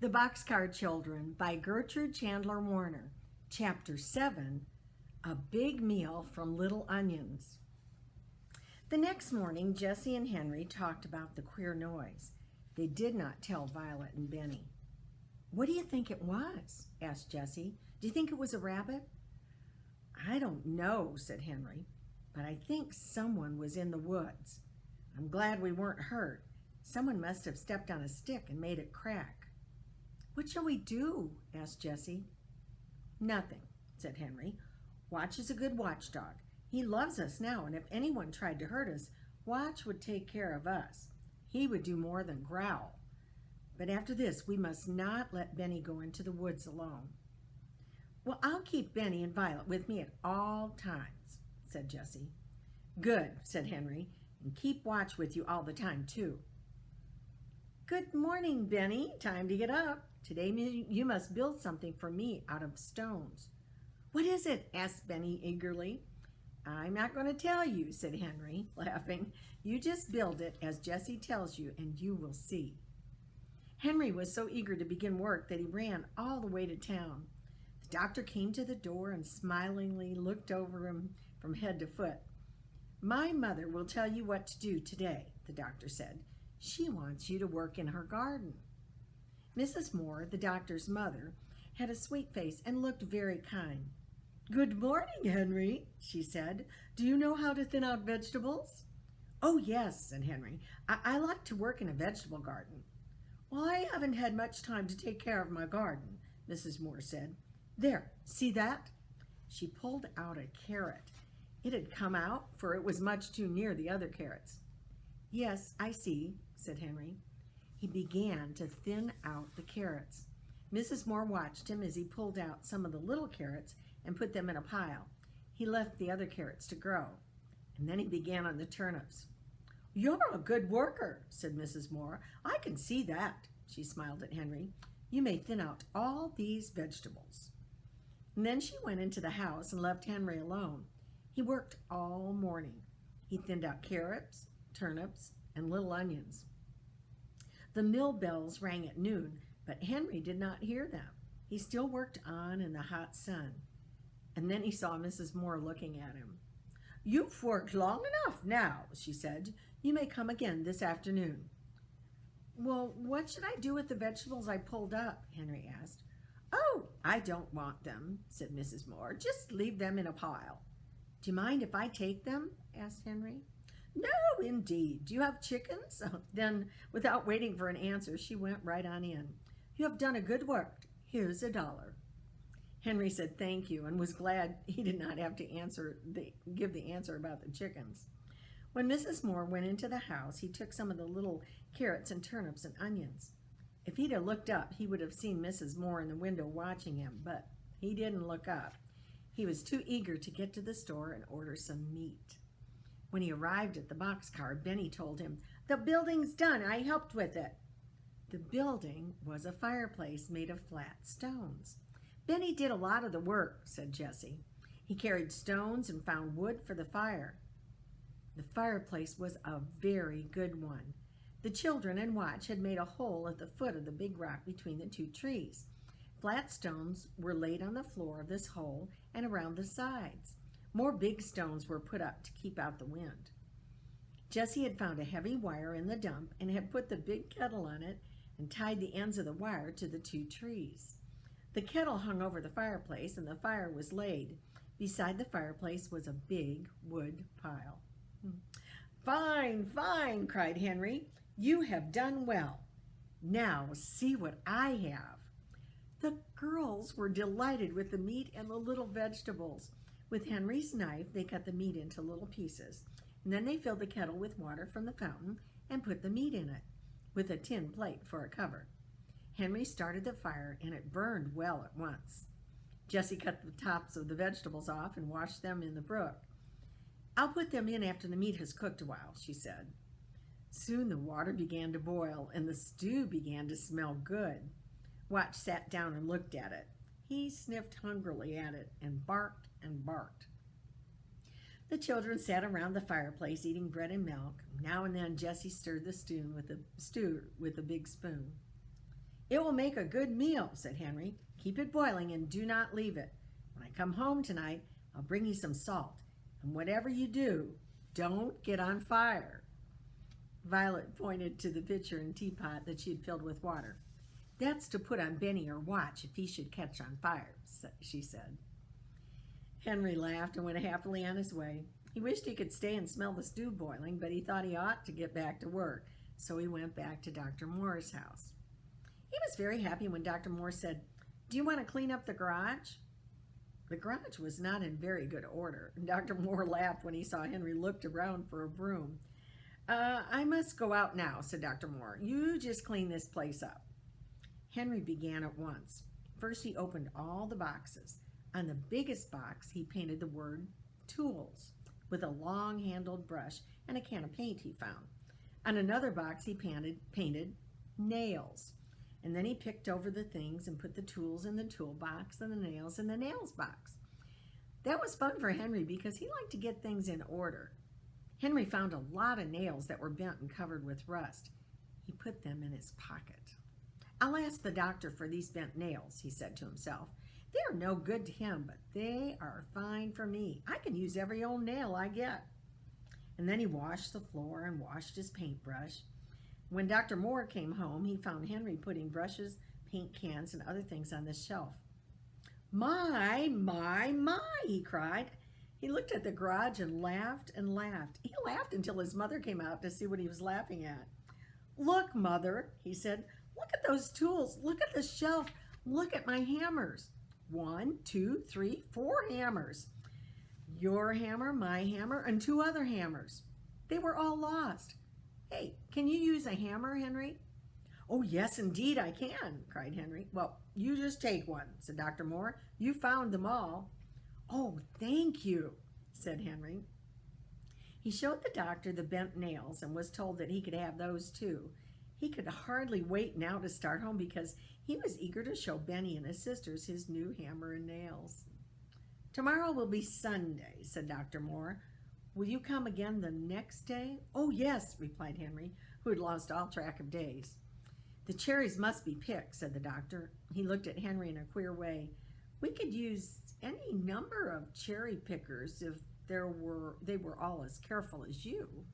The Boxcar Children by Gertrude Chandler Warner. Chapter 7, A Big Meal from Little Onions. The next morning, Jessie and Henry talked about the queer noise. They did not tell Violet and Benny. "What do you think it was?" asked Jessie. "Do you think it was a rabbit?" "I don't know," said Henry, "but I think someone was in the woods. I'm glad we weren't hurt. Someone must have stepped on a stick and made it crack." "What shall we do?" asked Jessie. "Nothing," said Henry. "Watch is a good watchdog. He loves us now, and if anyone tried to hurt us, Watch would take care of us. He would do more than growl. But after this, we must not let Benny go into the woods alone." "Well, I'll keep Benny and Violet with me at all times," said Jessie. "Good," said Henry, "and keep Watch with you all the time, too." "Good morning, Benny. Time to get up. Today you must build something for me out of stones." "What is it?" asked Benny eagerly. "I'm not going to tell you," said Henry, laughing. "You just build it as Jessie tells you, and you will see." Henry was so eager to begin work that he ran all the way to town. The doctor came to the door and smilingly looked over him from head to foot. "My mother will tell you what to do today," the doctor said. "She wants you to work in her garden." Mrs. Moore, the doctor's mother, had a sweet face and looked very kind. "Good morning, Henry," she said. "Do you know how to thin out vegetables?" "Oh, yes," said Henry. I like to work in a vegetable garden." "Well, I haven't had much time to take care of my garden," Mrs. Moore said. "There, see that?" She pulled out a carrot. It had come out, for it was much too near the other carrots. "Yes, I see," said Henry. He began to thin out the carrots. Mrs. Moore watched him as he pulled out some of the little carrots and put them in a pile. He left the other carrots to grow, and then he began on the turnips. "You're a good worker," said Mrs. Moore. "I can see that." She smiled at Henry. "You may thin out all these vegetables." And then she went into the house and left Henry alone. He worked all morning. He thinned out carrots, turnips, and little onions. The mill bells rang at noon, but Henry did not hear them. He still worked on in the hot sun. And then he saw Mrs. Moore looking at him. "You've worked long enough now," she said. "You may come again this afternoon." "Well, what should I do with the vegetables I pulled up?" Henry asked. "Oh, I don't want them," said Mrs. Moore. "Just leave them in a pile." "Do you mind if I take them?" asked Henry. "No, indeed. Do you have chickens?" Then, without waiting for an answer, she went right on in. "You have done a good work. Here's $1." Henry said thank you and was glad he did not have to give the answer about the chickens. When Mrs. Moore went into the house, he took some of the little carrots and turnips and onions. If he'd have looked up, he would have seen Mrs. Moore in the window watching him, but he didn't look up. He was too eager to get to the store and order some meat. When he arrived at the boxcar, Benny told him, "The building's done. I helped with it." The building was a fireplace made of flat stones. "Benny did a lot of the work," said Jessie. "He carried stones and found wood for the fire." The fireplace was a very good one. The children and Watch had made a hole at the foot of the big rock between the two trees. Flat stones were laid on the floor of this hole and around the sides. More big stones were put up to keep out the wind. Jessie had found a heavy wire in the dump and had put the big kettle on it and tied the ends of the wire to the two trees. The kettle hung over the fireplace and the fire was laid. Beside the fireplace was a big wood pile. "Fine, fine," cried Henry. "You have done well. Now see what I have." The girls were delighted with the meat and the little vegetables. With Henry's knife, they cut the meat into little pieces, and then they filled the kettle with water from the fountain and put the meat in it, with a tin plate for a cover. Henry started the fire, and it burned well at once. Jessie cut the tops of the vegetables off and washed them in the brook. "I'll put them in after the meat has cooked a while," she said. Soon the water began to boil, and the stew began to smell good. Watch sat down and looked at it. He sniffed hungrily at it and barked and barked. The children sat around the fireplace eating bread and milk. Now and then Jessie stirred the stew with a big spoon. "It will make a good meal," said Henry. "Keep it boiling and do not leave it. When I come home tonight, I'll bring you some salt. And whatever you do, don't get on fire." Violet pointed to the pitcher and teapot that she had filled with water. "That's to put on Benny or watch if he should catch on fire," she said. Henry laughed and went happily on his way. He wished he could stay and smell the stew boiling, but he thought he ought to get back to work, so he went back to Dr. Moore's house. He was very happy when Dr. Moore said, "Do you want to clean up the garage?" The garage was not in very good order, and Dr. Moore laughed when he saw Henry looked around for a broom. "I must go out now," said Dr. Moore. "You just clean this place up." Henry began at once. First, he opened all the boxes. On the biggest box, he painted the word "tools" with a long-handled brush and a can of paint he found. On another box, he painted "nails." And then he picked over the things and put the tools in the toolbox and the nails in the nails box. That was fun for Henry because he liked to get things in order. Henry found a lot of nails that were bent and covered with rust. He put them in his pocket. "I'll ask the doctor for these bent nails," he said to himself. "They are no good to him, but they are fine for me. I can use every old nail I get." And then he washed the floor and washed his paintbrush. When Dr. Moore came home, he found Henry putting brushes, paint cans, and other things on the shelf. My, he cried. He looked at the garage and laughed and laughed. He laughed until his mother came out to see what he was laughing at. "Look, Mother," he said. "Look at those tools. Look at the shelf. Look at my hammers. 1, 2, 3, 4 hammers. Your hammer, my hammer, and 2 other hammers. They were all lost. Hey, can you use a hammer, Henry?" "Oh, yes, indeed I can," cried Henry. "Well, you just take one," said Dr. Moore. "You found them all." "Oh, thank you," said Henry. He showed the doctor the bent nails and was told that he could have those too. He could hardly wait now to start home because he was eager to show Benny and his sisters his new hammer and nails. "Tomorrow will be Sunday," said Dr. Moore. "Will you come again the next day?" "Oh, yes," replied Henry, who had lost all track of days. "The cherries must be picked," said the doctor. He looked at Henry in a queer way. "We could use any number of cherry pickers if they were all as careful as you."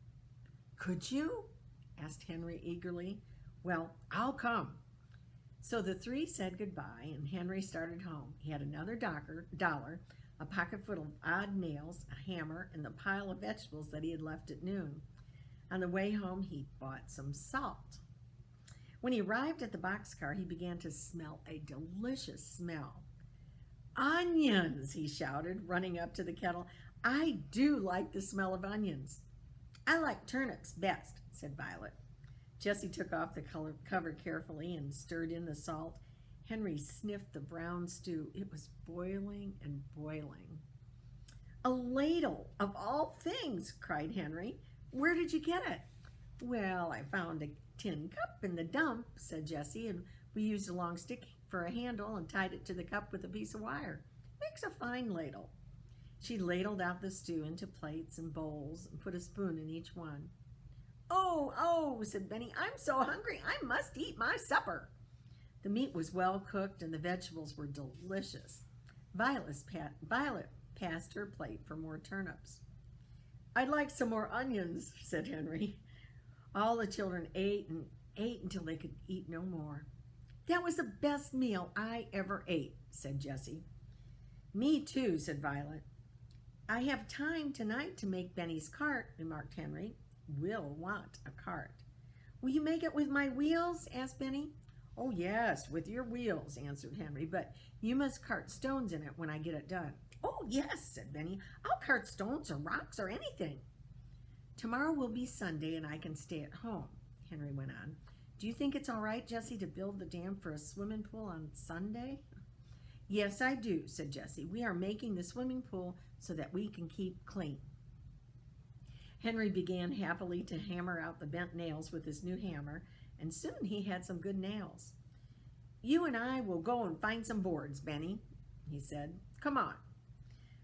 "Could you?" asked Henry eagerly. "Well, I'll come." So the three said goodbye, and Henry started home. He had another dollar, a pocket full of odd nails, a hammer, and the pile of vegetables that he had left at noon. On the way home, he bought some salt. When he arrived at the boxcar, he began to smell a delicious smell. "Onions!" he shouted, running up to the kettle. "I do like the smell of onions." "I like turnips best," said Violet. Jessie took off the cover carefully and stirred in the salt. Henry sniffed the brown stew. It was boiling and boiling. "A ladle, of all things!" cried Henry. "Where did you get it?" "Well, I found a tin cup in the dump," said Jessie, "and we used a long stick for a handle and tied it to the cup with a piece of wire. Makes a fine ladle." She ladled out the stew into plates and bowls and put a spoon in each one. Oh, said Benny, "I'm so hungry, I must eat my supper." The meat was well cooked and the vegetables were delicious. Violet passed her plate for more turnips. "I'd like some more onions," said Henry. All the children ate and ate until they could eat no more. "That was the best meal I ever ate," said Jessie. "Me too," said Violet. "I have time tonight to make Benny's cart," remarked Henry. "We'll want a cart." "Will you make it with my wheels?" asked Benny. "Oh, yes, with your wheels," answered Henry, "but you must cart stones in it when I get it done." "Oh, yes," said Benny. "I'll cart stones or rocks or anything." "Tomorrow will be Sunday and I can stay at home," Henry went on. "Do you think it's all right, Jessie, to build the dam for a swimming pool on Sunday?" "Yes, I do," said Jessie. "We are making the swimming pool so that we can keep clean." Henry began happily to hammer out the bent nails with his new hammer, and soon he had some good nails. "You and I will go and find some boards, Benny," he said. "Come on."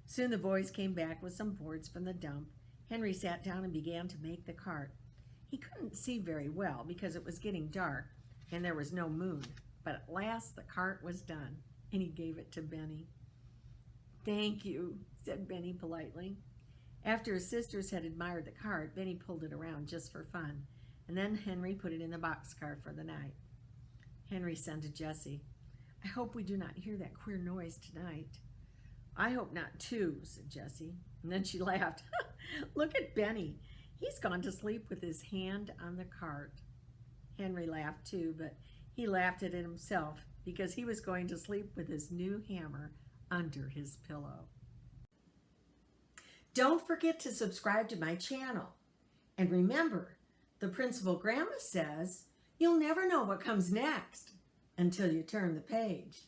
Soon the boys came back with some boards from the dump. Henry sat down and began to make the cart. He couldn't see very well because it was getting dark and there was no moon, but at last the cart was done, and he gave it to Benny. "Thank you," said Benny politely. After his sisters had admired the cart, Benny pulled it around just for fun, and then Henry put it in the boxcar for the night. Henry said to Jessie, "I hope we do not hear that queer noise tonight." "I hope not too," said Jessie, and then she laughed. "Look at Benny. He's gone to sleep with his hand on the cart." Henry laughed too, but he laughed at it himself because he was going to sleep with his new hammer under his pillow. Don't forget to subscribe to my channel. And remember, the Principal Grandma says, you'll never know what comes next until you turn the page.